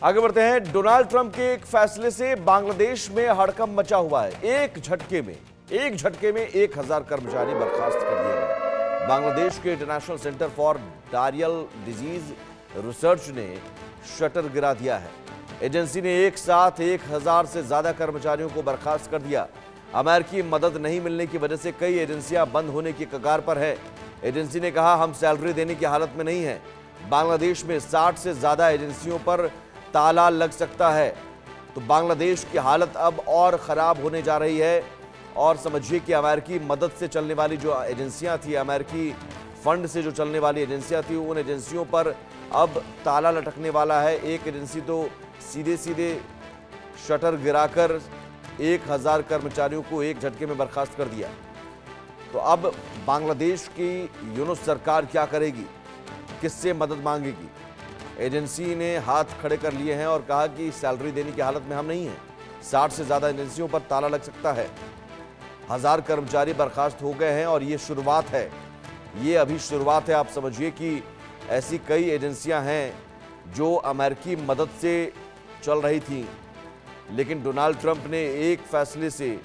आगे बढ़ते हैं। डोनाल्ड ट्रंप के एक फैसले से बांग्लादेश में हड़कंप मचा हुआ है। एक झटके में 1000 कर्मचारी बर्खास्त कर दिए गए। बांग्लादेश के international centre for diarrhoeal disease research ने शटर गिरा दिया है। एजेंसी ने एक साथ 1000 से ज्यादा कर्मचारियों को बर्खास्त कर दिया। अमेरिकी मदद नहीं मिलने की वजह से कई एजेंसियां बंद होने की कगार पर है। एजेंसी ने कहा, हम सैलरी देने की हालत में नहीं है। बांग्लादेश में 60 से ज्यादा एजेंसियों पर ताला लग सकता है। तो बांग्लादेश की हालत अब और खराब होने जा रही है। और समझिए कि अमेरिकी मदद से चलने वाली जो एजेंसियां थी, अमेरिकी फंड से जो चलने वाली एजेंसियां थी, उन एजेंसियों पर अब ताला लटकने वाला है। एक एजेंसी तो सीधे शटर गिराकर 1000 कर्मचारियों को एक झटके में बर्खास्त कर दिया। तो अब बांग्लादेश की यूनुस सरकार क्या करेगी, किससे मदद मांगेगी? एजेंसी ने हाथ खड़े कर लिए हैं और कहा कि सैलरी देने की हालत में हम नहीं हैं। 60 से ज्यादा एजेंसियों पर ताला लग सकता है। 1000 कर्मचारी बर्खास्त हो गए हैं और ये शुरुआत है। ये अभी शुरुआत है। आप समझिए कि ऐसी कई एजेंसियां हैं जो अमेरिकी मदद से चल रही थी, लेकिन डोनाल्ड ट्रंप ने एक फैसले से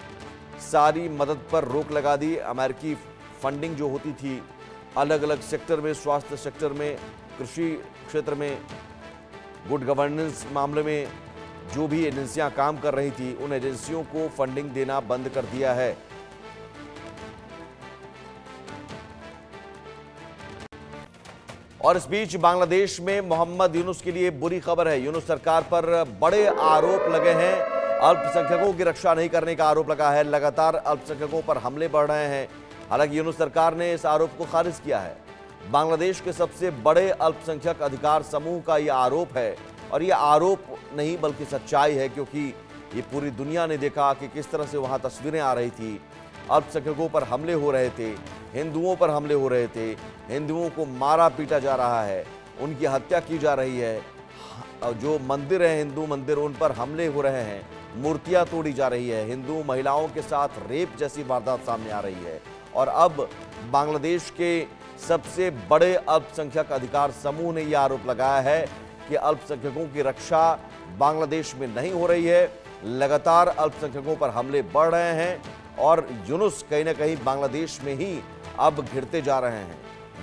सारी मदद पर रोक लगा दी। अमेरिकी फंडिंग जो होती थी अलग अलग सेक्टर में, स्वास्थ्य सेक्टर में, कृषि क्षेत्र में, गुड गवर्नेंस मामले में जो भी एजेंसियां काम कर रही थी, उन एजेंसियों को फंडिंग देना बंद कर दिया है। और इस बीच बांग्लादेश में मोहम्मद यूनुस के लिए बुरी खबर है। यूनुस सरकार पर बड़े आरोप लगे हैं। अल्पसंख्यकों की रक्षा नहीं करने का आरोप लगा है। लगातार अल्पसंख्यकों पर हमले बढ़ रहे हैं। हालांकि यूनुस सरकार ने इस आरोप को खारिज किया है। बांग्लादेश के सबसे बड़े अल्पसंख्यक अधिकार समूह का यह आरोप है, और यह आरोप नहीं बल्कि सच्चाई है, क्योंकि ये पूरी दुनिया ने देखा कि किस तरह से वहां तस्वीरें आ रही थी। अल्पसंख्यकों पर हमले हो रहे थे, हिंदुओं पर हमले हो रहे थे, हिंदुओं को मारा पीटा जा रहा है, उनकी हत्या की जा रही है। जो मंदिर है, हिंदू मंदिर, उन पर हमले हो रहे हैं, मूर्तियां तोड़ी जा रही है, हिंदू महिलाओं के साथ रेप जैसी वारदात सामने आ रही है। और अब बांग्लादेश के सबसे बड़े अल्पसंख्यक अधिकार समूह ने यह आरोप लगाया है कि अल्पसंख्यकों की रक्षा बांग्लादेश में नहीं हो रही है। लगातार अल्पसंख्यकों पर हमले बढ़ रहे हैं और यूनुस कहीं ना कहीं बांग्लादेश में ही अब घिरते जा रहे हैं।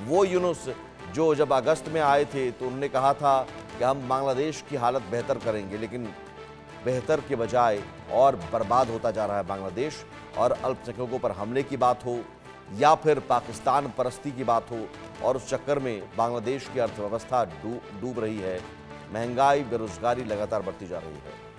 वो यूनुस जो जब अगस्त में आए थे तो उन्होंने कहा था कि हम बांग्लादेश की हालत बेहतर करेंगे, लेकिन बेहतर के बजाय और बर्बाद होता जा रहा है बांग्लादेश। और अल्पसंख्यकों पर हमले की बात हो या फिर पाकिस्तान परस्ती की बात हो, और उस चक्कर में बांग्लादेश की अर्थव्यवस्था डूब रही है। महंगाई, बेरोजगारी लगातार बढ़ती जा रही है।